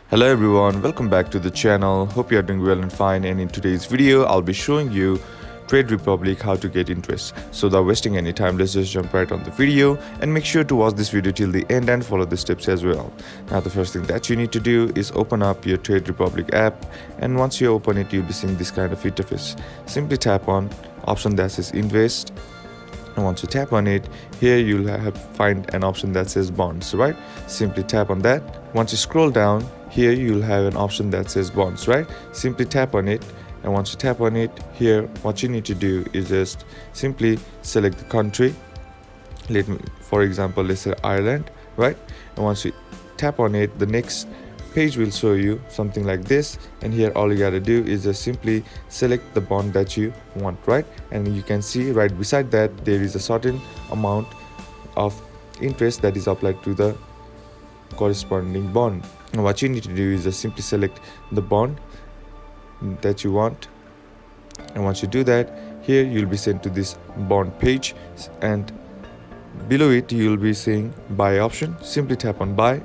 Hello everyone, welcome back to the channel. Hope you are doing well and fine, and in today's video I'll be showing you Trade Republic how to get interest. So without wasting any time, let's just jump right on the video and make sure to watch this video till the end and follow the steps as well. Now the first thing that you need to do is open up your Trade Republic app, and once you open it you'll be seeing this kind of interface. Simply tap on option that says invest, and once you tap on it, here you'll find an option that says bonds, right? Simply tap on that. Once you scroll down, here you'll have an option that says bonds, right? Simply tap on it, and once you tap on it, here what you need to do is just simply select the country. For example, let's say Ireland, right? And once you tap on it, the next page will show you something like this, and here all you gotta do is just simply select the bond that you want, right? And you can see right beside that there is a certain amount of interest that is applied to the corresponding bond. And what you need to do is just simply select the bond that you want, and once you do that, here you'll be sent to this bond page, and below it you'll be seeing buy option. Simply tap on buy,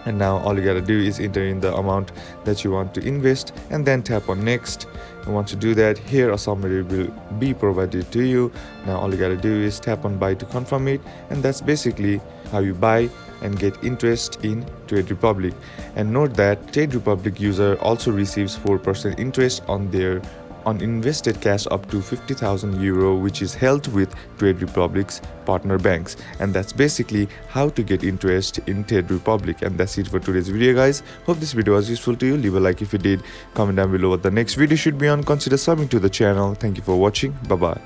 and now all you gotta do is enter in the amount that you want to invest and then tap on next. And once you do that, here a summary will be provided to you. Now all you gotta do is tap on buy to confirm it, and that's basically how you buy and get interest in Trade Republic. And note that Trade Republic user also receives 4% interest on their invested cash up to 50,000 euro, which is held with Trade Republic's partner banks. And that's basically how to get interest in Trade Republic. And that's it for today's video, guys. Hope this video was useful to you. Leave a like if you did, comment down below what the next video should be on, consider subbing to the channel. Thank you for watching. Bye bye.